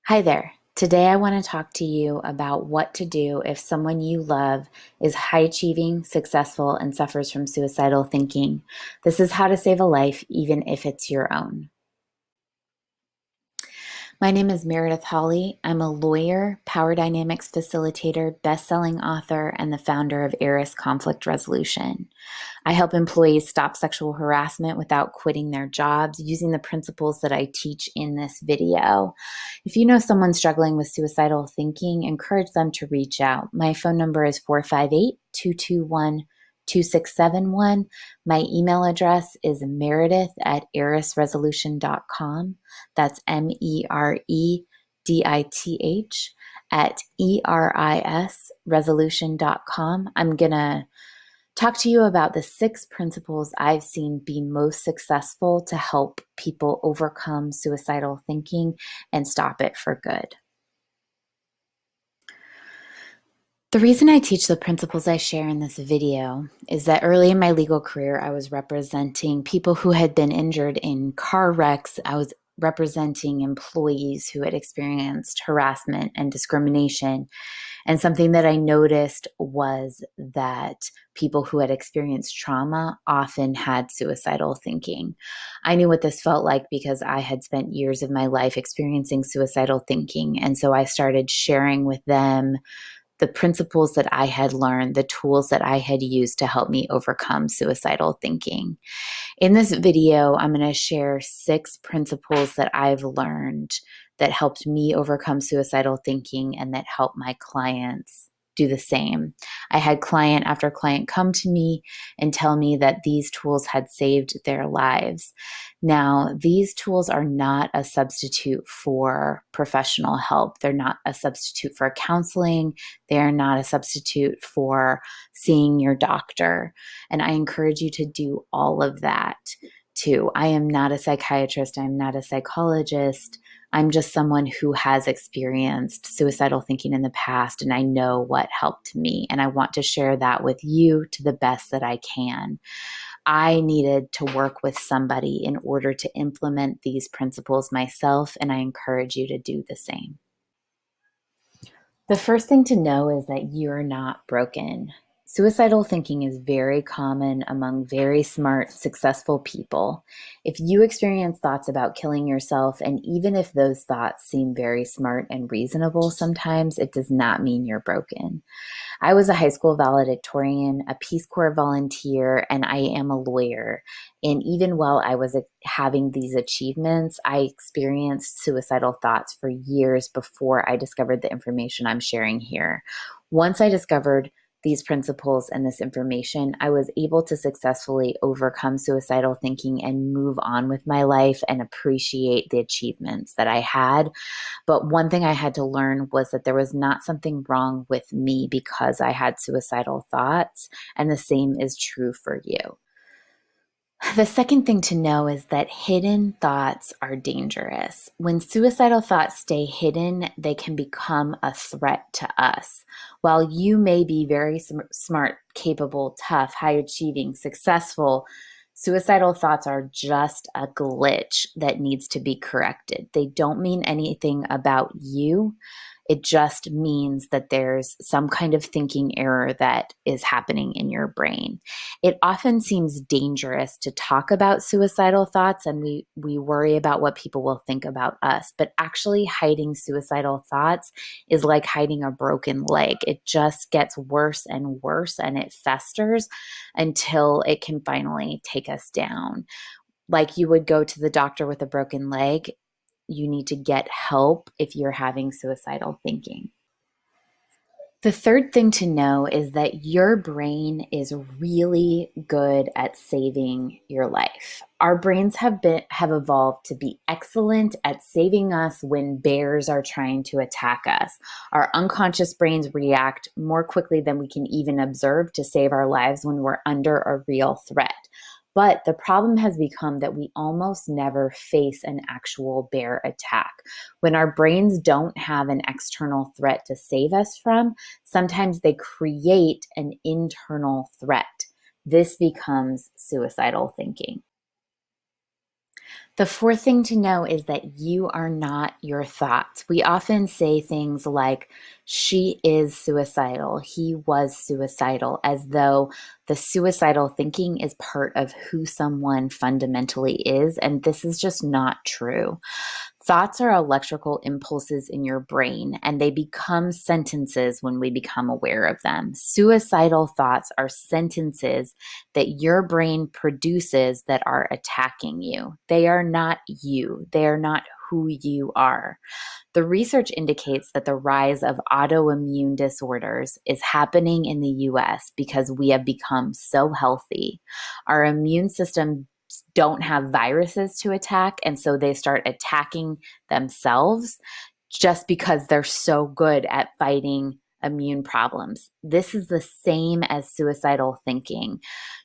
Hi there. Today I want to talk to you about what to do if someone you love is high achieving, successful, and suffers from suicidal thinking. This is how to save a life, even if it's your own. My name is Meredith Hawley. I'm a lawyer, power dynamics facilitator, best-selling author, and the founder of Eris Conflict Resolution. I help employees stop sexual harassment without quitting their jobs using the principles that I teach in this video. If you know someone struggling with suicidal thinking, encourage them to reach out. My phone number is 458-221-2671. My email address is meredith@erisresolution.com. That's MEREDITH at ERISresolution.com. I'm going to talk to you about the 6 principles I've seen be most successful to help people overcome suicidal thinking and stop it for good. The reason I teach the principles I share in this video is that early in my legal career, I was representing people who had been injured in car wrecks. I was representing employees who had experienced harassment and discrimination. And something that I noticed was that people who had experienced trauma often had suicidal thinking. I knew what this felt like because I had spent years of my life experiencing suicidal thinking. And so I started sharing with them the principles that I had learned, the tools that I had used to help me overcome suicidal thinking. In this video, I'm going to share 6 principles that I've learned that helped me overcome suicidal thinking and that help my clients do the same. I had client after client come to me and tell me that these tools had saved their lives. Now, these tools are not a substitute for professional help. They're not a substitute for counseling. They're not a substitute for seeing your doctor. And I encourage you to do all of that too. I am not a psychiatrist. I'm not a psychologist. I'm just someone who has experienced suicidal thinking in the past, and I know what helped me. And I want to share that with you to the best that I can. I needed to work with somebody in order to implement these principles myself, and I encourage you to do the same. The first thing to know is that you're not broken. Suicidal thinking is very common among very smart, successful people. If you experience thoughts about killing yourself, and even if those thoughts seem very smart and reasonable sometimes, it does not mean you're broken. I was a high school valedictorian, a Peace Corps volunteer, and I am a lawyer. And even while I was having these achievements, I experienced suicidal thoughts for years before I discovered the information I'm sharing here. Once I discovered these principles and this information, I was able to successfully overcome suicidal thinking and move on with my life and appreciate the achievements that I had. But one thing I had to learn was that there was not something wrong with me because I had suicidal thoughts, and the same is true for you. The second thing to know is that hidden thoughts are dangerous. When suicidal thoughts stay hidden, they can become a threat to us. While you may be very smart, capable, tough, high achieving, successful, suicidal thoughts are just a glitch that needs to be corrected. They don't mean anything about you. It just means that there's some kind of thinking error that is happening in your brain. It often seems dangerous to talk about suicidal thoughts, and we worry about what people will think about us. But actually hiding suicidal thoughts is like hiding a broken leg. It just gets worse and worse, and it festers until it can finally take us down. Like you would go to the doctor with a broken leg, you need to get help if you're having suicidal thinking. The third thing to know is that your brain is really good at saving your life. Our brains have evolved to be excellent at saving us when bears are trying to attack us. Our unconscious brains react more quickly than we can even observe to save our lives when we're under a real threat. But the problem has become that we almost never face an actual bear attack. When our brains don't have an external threat to save us from, sometimes they create an internal threat. This becomes suicidal thinking. The fourth thing to know is that you are not your thoughts. We often say things like, she is suicidal, he was suicidal, as though the suicidal thinking is part of who someone fundamentally is. And this is just not true. Thoughts are electrical impulses in your brain, and they become sentences when we become aware of them. Suicidal thoughts are sentences that your brain produces that are attacking you. They are not you, they are not who you are. The research indicates that the rise of autoimmune disorders is happening in the US because we have become so healthy. Our immune system don't have viruses to attack, and so they start attacking themselves just because they're so good at fighting immune problems. This is the same as suicidal thinking.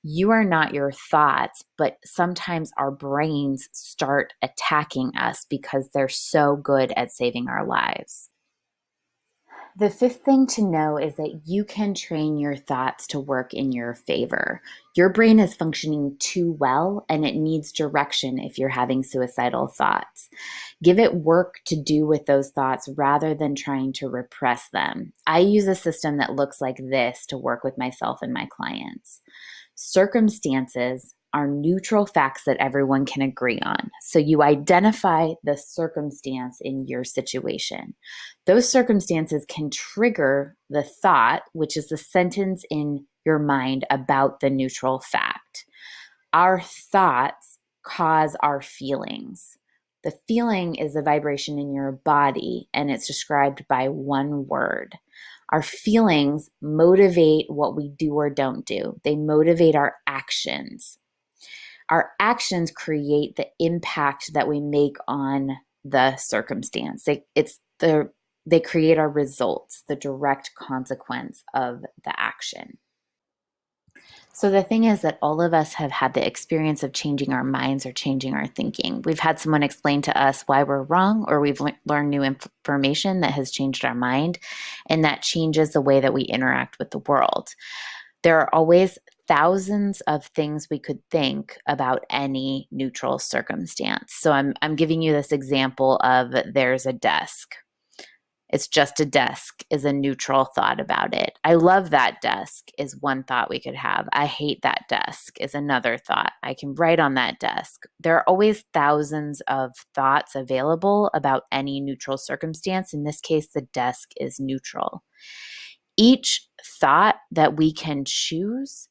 You are not your thoughts, but sometimes our brains start attacking us because they're so good at saving our lives. The fifth thing to know is that you can train your thoughts to work in your favor. Your brain is functioning too well, and it needs direction if you're having suicidal thoughts. Give it work to do with those thoughts rather than trying to repress them. I use a system that looks like this to work with myself and my clients. Circumstances are neutral facts that everyone can agree on. So you identify the circumstance in your situation. Those circumstances can trigger the thought, which is the sentence in your mind about the neutral fact. Our thoughts cause our feelings. The feeling is a vibration in your body, and it's described by one word. Our feelings motivate what we do or don't do. They motivate our actions. Our actions create the impact that we make on the circumstance. They create our results, the direct consequence of the action. So the thing is that all of us have had the experience of changing our minds or changing our thinking. We've had someone explain to us why we're wrong, or we've learned new information that has changed our mind, and that changes the way that we interact with the world. There are always thousands of things we could think about any neutral circumstance. So I'm giving you this example of there's a desk. It's just a desk is a neutral thought about it. I love that desk is one thought we could have. I hate that desk is another thought. I can write on that desk. There are always thousands of thoughts available about any neutral circumstance. In this case, the desk is neutral. Each thought that we can choose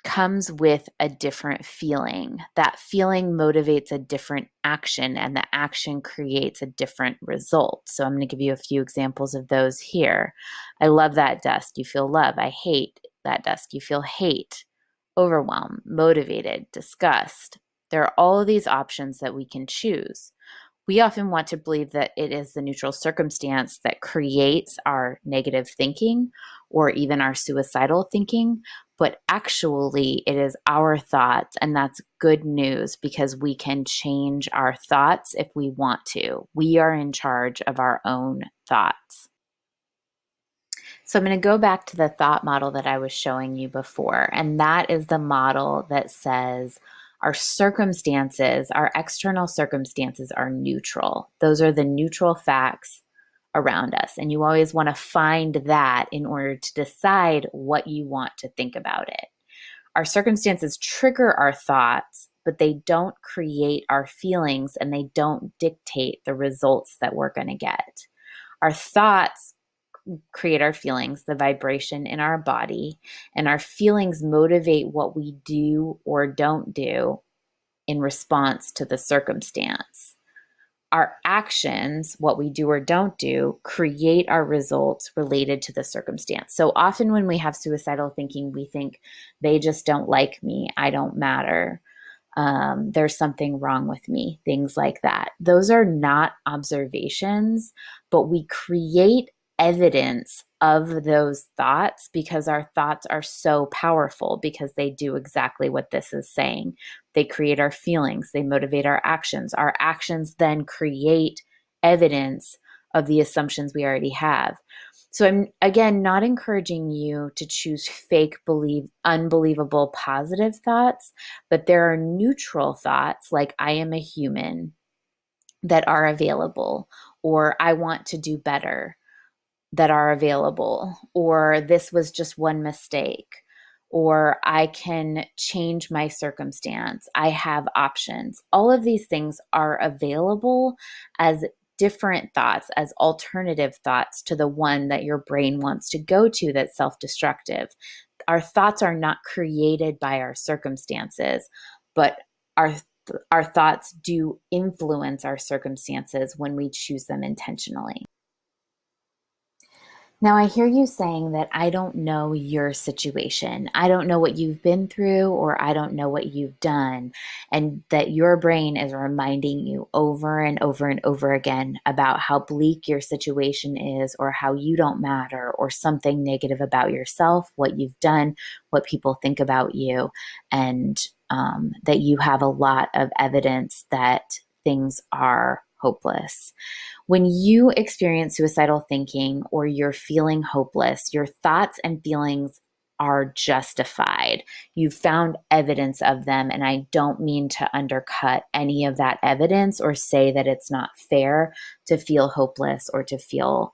comes with a different feeling. That feeling motivates a different action, and the action creates a different result. So I'm going to give you a few examples of those here. I love that desk. You feel love. I hate that desk. You feel hate, overwhelm, motivated, disgust. There are all of these options that we can choose. We often want to believe that it is the neutral circumstance that creates our negative thinking or even our suicidal thinking, but actually it is our thoughts, and that's good news because we can change our thoughts if we want to. We are in charge of our own thoughts. So I'm going to go back to the thought model that I was showing you before, and that is the model that says our circumstances, our external circumstances are neutral. Those are the neutral facts around us. And you always want to find that in order to decide what you want to think about it. Our circumstances trigger our thoughts, but they don't create our feelings, and they don't dictate the results that we're going to get. Our thoughts create our feelings, the vibration in our body, and our feelings motivate what we do or don't do in response to the circumstance. Our actions, what we do or don't do, create our results related to the circumstance. So often when we have suicidal thinking, we think they just don't like me, I don't matter, there's something wrong with me, things like that. Those are not observations, but we create evidence of those thoughts because our thoughts are so powerful, because they do exactly what this is saying. They create our feelings, they motivate our actions. Our actions then create evidence of the assumptions we already have. So I'm, again, not encouraging you to choose fake, unbelievable positive thoughts, but there are neutral thoughts like I am a human that are available, or I want to do better that are available, or this was just one mistake, or I can change my circumstance. I have options. All of these things are available as different thoughts, as alternative thoughts to the one that your brain wants to go to that's self destructive. Our thoughts are not created by our circumstances, but our our thoughts do influence our circumstances when we choose them intentionally. Now, I hear you saying that I don't know your situation. I don't know what you've been through, or I don't know what you've done. And that your brain is reminding you over and over and over again about how bleak your situation is, or how you don't matter, or something negative about yourself, what you've done, what people think about you, and that you have a lot of evidence that things are hopeless. When you experience suicidal thinking or you're feeling hopeless, your thoughts and feelings are justified. You've found evidence of them, and I don't mean to undercut any of that evidence or say that it's not fair to feel hopeless or to feel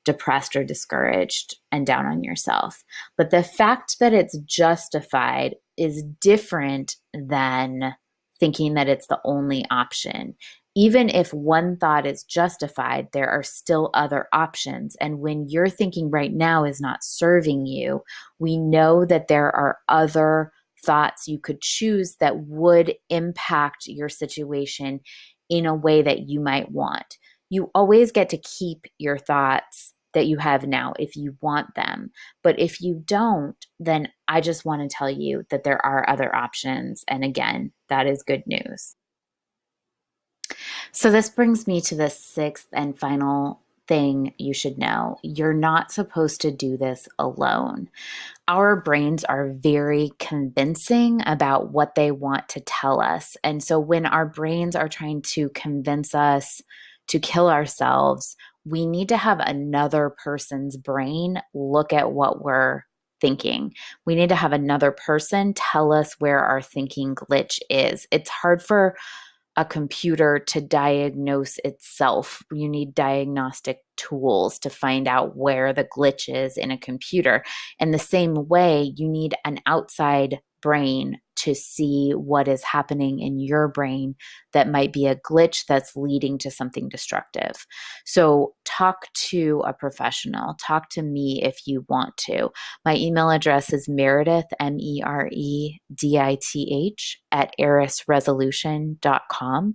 depressed or discouraged and down on yourself. But the fact that it's justified is different than thinking that it's the only option. Even if one thought is justified, there are still other options. And when your thinking right now is not serving you, we know that there are other thoughts you could choose that would impact your situation in a way that you might want. You always get to keep your thoughts that you have now if you want them. But if you don't, then I just want to tell you that there are other options. And again, that is good news. So this brings me to the sixth and final thing you should know. You're not supposed to do this alone. Our brains are very convincing about what they want to tell us. And so when our brains are trying to convince us to kill ourselves, we need to have another person's brain look at what we're thinking. We need to have another person tell us where our thinking glitch is. It's hard for a computer to diagnose itself. You need diagnostic tools to find out where the glitch is in a computer. In the same way, you need an outside brain to see what is happening in your brain that might be a glitch that's leading to something destructive. So talk to a professional. Talk to me if you want to. My email address is Meredith, MEREDITH, at erisresolution.com.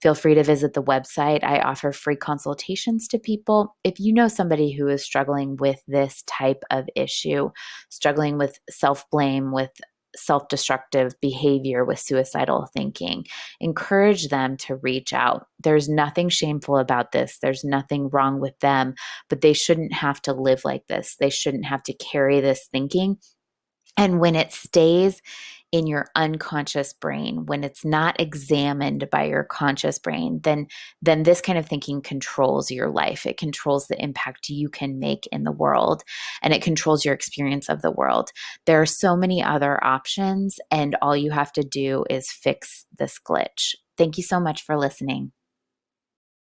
Feel free to visit the website. I offer free consultations to people. If you know somebody who is struggling with this type of issue, struggling with self-blame, with self-destructive behavior, with suicidal thinking, encourage them to reach out. There's nothing shameful about this. There's nothing wrong with them, but they shouldn't have to live like this. They shouldn't have to carry this thinking. And when it stays in your unconscious brain, when it's not examined by your conscious brain, then this kind of thinking controls your life. It controls the impact you can make in the world, and it controls your experience of the world. There are so many other options, and all you have to do is fix this glitch. Thank you so much for listening.